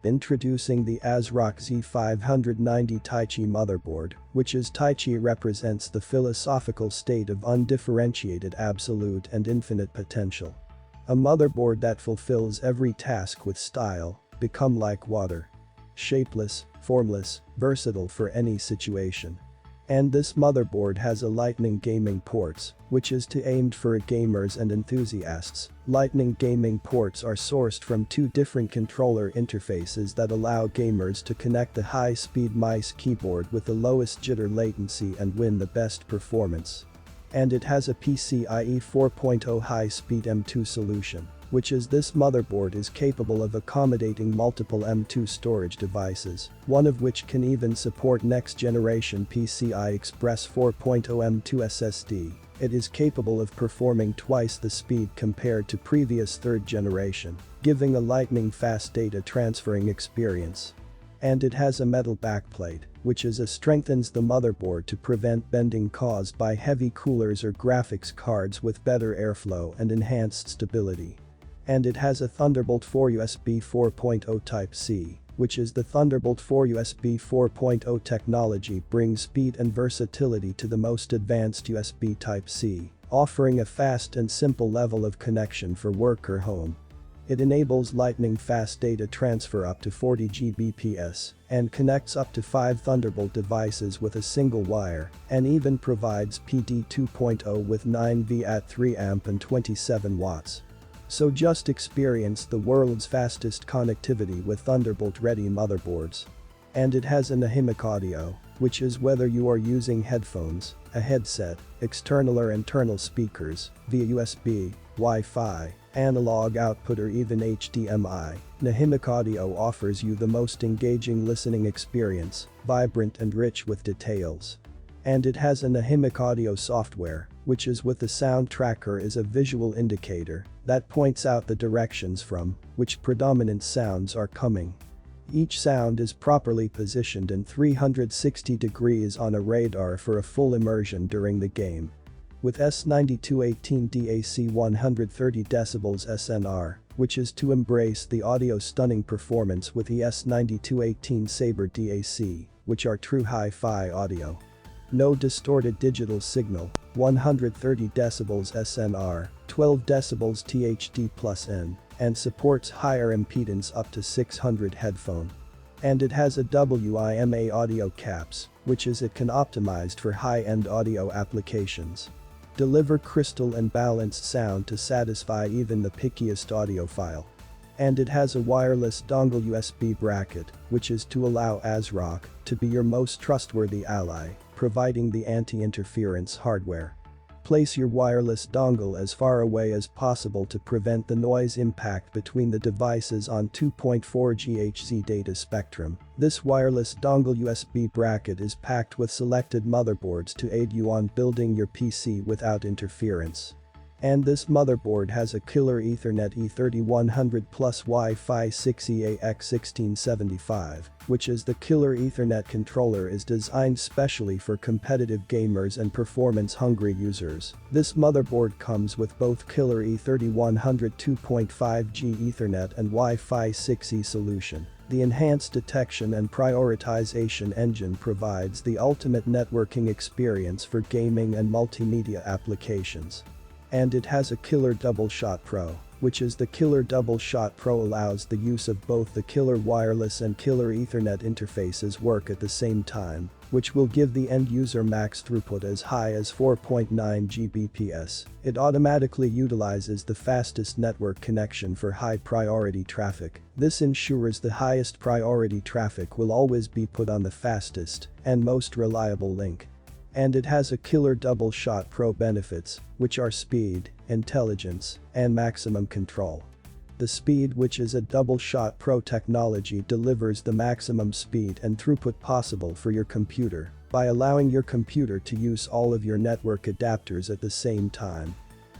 Introducing the ASROCK Z590 Taichi Motherboard, which is Taichi represents the philosophical state of undifferentiated absolute and infinite potential. A motherboard that fulfills every task with style, become like water. Shapeless, formless, versatile for any situation. And this motherboard has a Lightning gaming ports, which is aimed for gamers and enthusiasts. Lightning gaming ports are sourced from two different controller interfaces that allow gamers to connect the high-speed mice keyboard with the lowest jitter latency and win the best performance. And it has a PCIe 4.0 high-speed M2 solution, which is this motherboard is capable of accommodating multiple M2 storage devices, one of which can even support next-generation PCI Express 4.0 M2 SSD. It is capable of performing twice the speed compared to previous third generation, giving a lightning-fast data transferring experience. And it has a metal backplate, which strengthens the motherboard to prevent bending caused by heavy coolers or graphics cards with better airflow and enhanced stability. And it has a Thunderbolt 4 USB 4.0 Type-C, which is the Thunderbolt 4 USB 4.0 technology brings speed and versatility to the most advanced USB Type-C, offering a fast and simple level of connection for work or home. It enables lightning-fast data transfer up to 40 Gbps and connects up to 5 Thunderbolt devices with a single wire and even provides PD 2.0 with 9V at 3 amp and 27 watts. So just experience the world's fastest connectivity with Thunderbolt-ready motherboards. And it has an AHIMIC audio, which is whether you are using headphones, a headset, external or internal speakers, via USB, Wi-Fi, analog output or even HDMI, AHIMIC audio offers you the most engaging listening experience, vibrant and rich with details. And it has an AHIMIC audio software, which is with the sound tracker is a visual indicator that points out the directions from which predominant sounds are coming. Each sound is properly positioned in 360 degrees on a radar for a full immersion during the game. With S9218 DAC 130 dB SNR, which is to embrace the audio stunning performance with the S9218 Sabre DAC, which are true hi-fi audio. No distorted digital signal, 130 dB SNR, 12 dB THD+N, and supports higher impedance up to 600 headphone. And it has a WIMA audio caps, which it can optimized for high-end audio applications. Deliver crystal and balanced sound to satisfy even the pickiest audiophile. And it has a wireless dongle USB bracket, which is to allow ASRock to be your most trustworthy ally, providing the anti-interference hardware. Place your wireless dongle as far away as possible to prevent the noise impact between the devices on 2.4 GHz data spectrum. This wireless dongle USB bracket is packed with selected motherboards to aid you on building your PC without interference. And this motherboard has a killer Ethernet E3100 plus Wi-Fi 6EAX1675, which is the killer Ethernet controller is designed specially for competitive gamers and performance-hungry users. This motherboard comes with both killer E3100 2.5G Ethernet and Wi-Fi 6E solution. The enhanced detection and prioritization engine provides the ultimate networking experience for gaming and multimedia applications. And it has a Killer Double Shot Pro, which is the Killer Double Shot Pro allows the use of both the Killer Wireless and Killer Ethernet interfaces work at the same time, which will give the end user max throughput as high as 4.9 Gbps. It automatically utilizes the fastest network connection for high priority traffic. This ensures the highest priority traffic will always be put on the fastest and most reliable link. And it has a Killer Double Shot Pro benefits, which are speed, intelligence, and maximum control. The speed, which is a Double Shot Pro technology, delivers the maximum speed and throughput possible for your computer by allowing your computer to use all of your network adapters at the same time.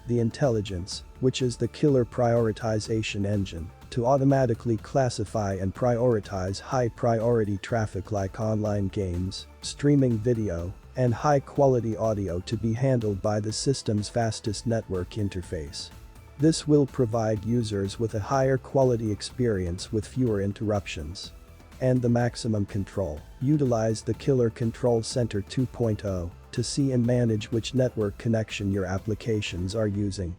The intelligence, which is the killer prioritization engine, to automatically classify and prioritize high priority traffic like online games, streaming video, and high-quality audio to be handled by the system's fastest network interface. This will provide users with a higher quality experience with fewer interruptions. And the maximum control. Utilize the Killer Control Center 2.0 to see and manage which network connection your applications are using.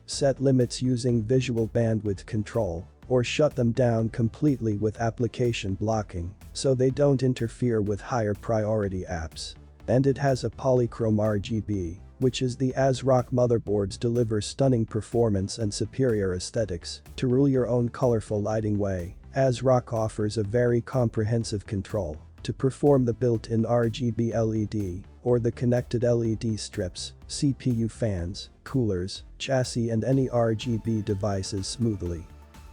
Set limits using visual bandwidth control, or shut them down completely with application blocking, so they don't interfere with higher priority apps. And it has a polychrome RGB, which is the ASROCK motherboards deliver stunning performance and superior aesthetics. To rule your own colorful lighting way, ASROCK offers a very comprehensive control to perform the built-in RGB LED or the connected LED strips, CPU fans, coolers, chassis and any RGB devices smoothly.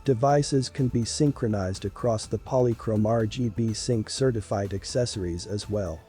Devices can be synchronized across the polychrome RGB sync certified accessories as well.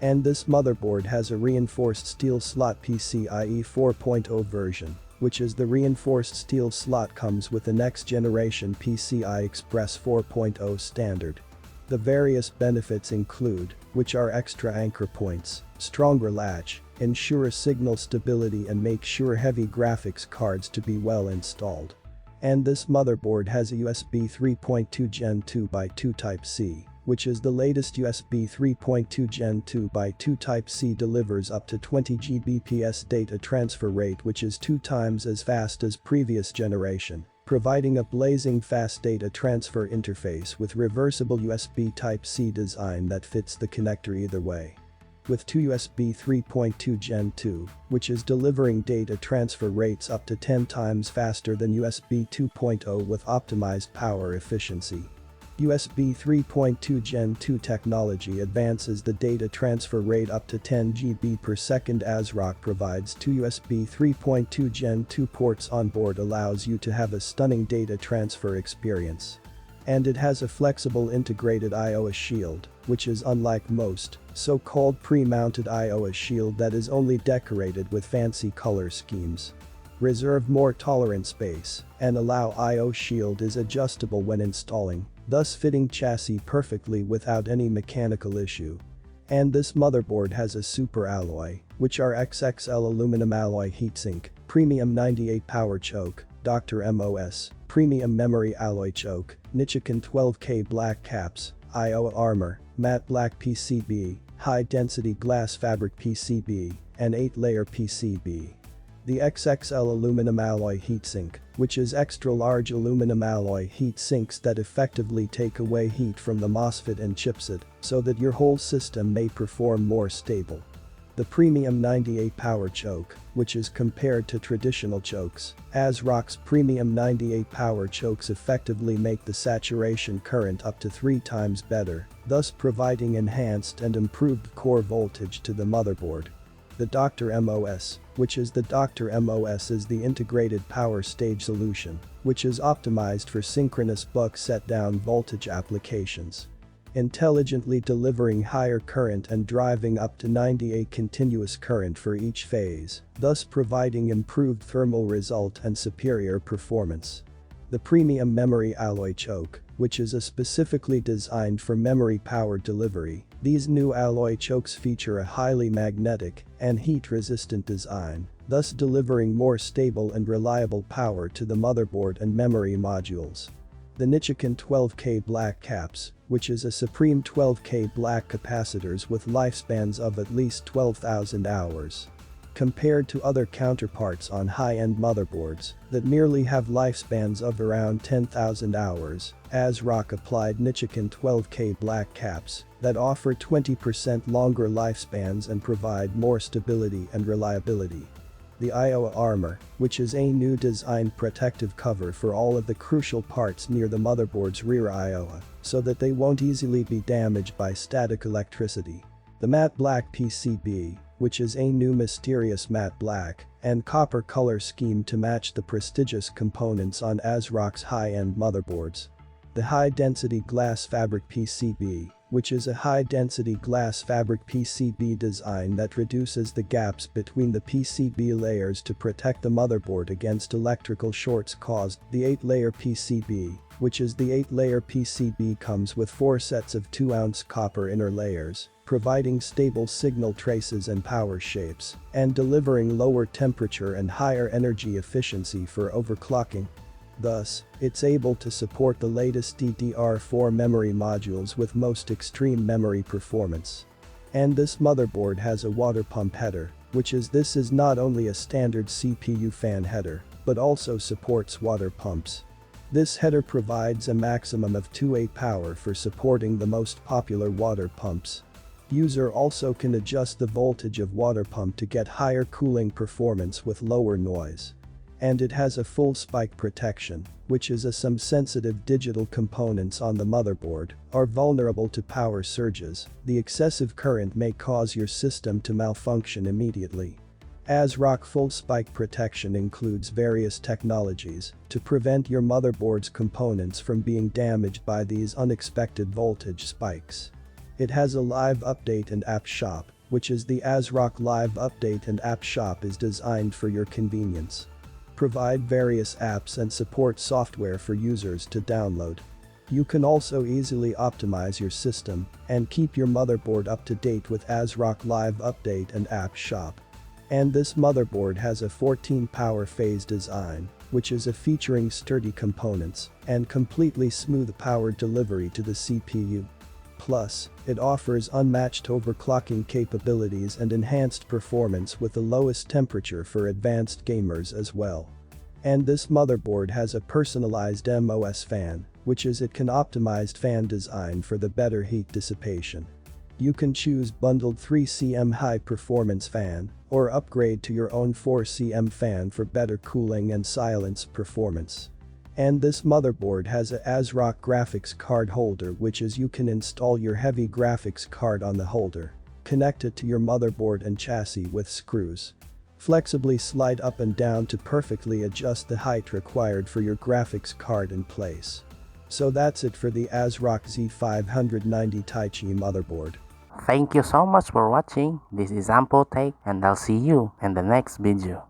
And this motherboard has a reinforced steel slot PCIe 4.0 version, which is the reinforced steel slot comes with the next generation PCI Express 4.0 standard. The various benefits include, which are extra anchor points, stronger latch, ensure signal stability and make sure heavy graphics cards to be well installed. And this motherboard has a USB 3.2 Gen 2x2 Type-C, which is the latest USB 3.2 Gen 2x2 Type-C delivers up to 20 Gbps data transfer rate, which is 2 times as fast as previous generation, providing a blazing fast data transfer interface with reversible USB Type-C design that fits the connector either way. With two USB 3.2 Gen 2, which is delivering data transfer rates up to 10 times faster than USB 2.0 with optimized power efficiency. USB 3.2 Gen 2 technology advances the data transfer rate up to 10 GB per second. ASROCK provides two USB 3.2 Gen 2 ports on board, allows you to have a stunning data transfer experience. And it has a flexible integrated I/O shield, which is unlike most so-called pre-mounted I/O shield that is only decorated with fancy color schemes. Reserve more tolerant space and allow I/O shield is adjustable when installing, thus fitting chassis perfectly without any mechanical issue. And this motherboard has a super alloy, which are XXL aluminum alloy heatsink, premium 98 power choke, Dr. MOS, premium memory alloy choke, Nichiken 12K black caps, IO armor, matte black PCB, high density glass fabric PCB, and 8-layer PCB. The XXL aluminum alloy heatsink, which is extra large aluminum alloy heat sinks that effectively take away heat from the MOSFET and chipset so that your whole system may perform more stable. The premium 98 power choke, which is compared to traditional chokes, ASROCK's premium 98 power chokes effectively make the saturation current up to 3 times better, thus providing enhanced and improved core voltage to the motherboard. The Dr. MOS, which is the Dr. MOS is the integrated power stage solution, which is optimized for synchronous buck set-down voltage applications. Intelligently delivering higher current and driving up to 98 continuous current for each phase, thus providing improved thermal result and superior performance. The premium memory alloy choke, which is specifically designed for memory power delivery. These new alloy chokes feature a highly magnetic and heat-resistant design, thus delivering more stable and reliable power to the motherboard and memory modules. The Nichiken 12K black caps, which is a supreme 12K black capacitors with lifespans of at least 12,000 hours. Compared to other counterparts on high-end motherboards that merely have lifespans of around 10,000 hours, ASROCK applied Nichiken 12K black caps that offer 20% longer lifespans and provide more stability and reliability. The IO armor, which is a new designed protective cover for all of the crucial parts near the motherboard's rear IO, so that they won't easily be damaged by static electricity. The matte black PCB, which is a new mysterious matte black and copper color scheme to match the prestigious components on ASROCK's high-end motherboards. The high-density glass fabric PCB, which is a high-density glass fabric PCB design that reduces the gaps between the PCB layers to protect the motherboard against electrical shorts caused. The 8-layer PCB, which is the 8-layer PCB comes with 4 sets of 2-ounce copper inner layers, providing stable signal traces and power shapes, and delivering lower temperature and higher energy efficiency for overclocking. Thus, it's able to support the latest DDR4 memory modules with most extreme memory performance. And this motherboard has a water pump header, this is not only a standard CPU fan header, but also supports water pumps. This header provides a maximum of 2A power for supporting the most popular water pumps. User also can adjust the voltage of water pump to get higher cooling performance with lower noise. And it has a full spike protection, some sensitive digital components on the motherboard are vulnerable to power surges. The excessive current may cause your system to malfunction immediately. ASROCK full spike protection includes various technologies to prevent your motherboard's components from being damaged by these unexpected voltage spikes. It has a live update and app shop, the ASROCK Live Update and App Shop is designed for your convenience. Provide various apps and support software for users to download. You can also easily optimize your system and keep your motherboard up to date with ASROCK Live Update and App Shop. And this motherboard has a 14 power phase design, featuring sturdy components and completely smooth power delivery to the CPU. Plus, it offers unmatched overclocking capabilities and enhanced performance with the lowest temperature for advanced gamers as well. And this motherboard has a personalized MOS fan, it can optimized fan design for the better heat dissipation. You can choose bundled 3cm high performance fan or upgrade to your own 4cm fan for better cooling and silence performance. And this motherboard has a ASROCK graphics card holder you can install your heavy graphics card on the holder, connect it to your motherboard and chassis with screws. Flexibly slide up and down to perfectly adjust the height required for your graphics card in place. So that's it for the ASROCK Z590 Taichi motherboard. Thank you so much for watching. This is AMPo Tech and I'll see you in the next video.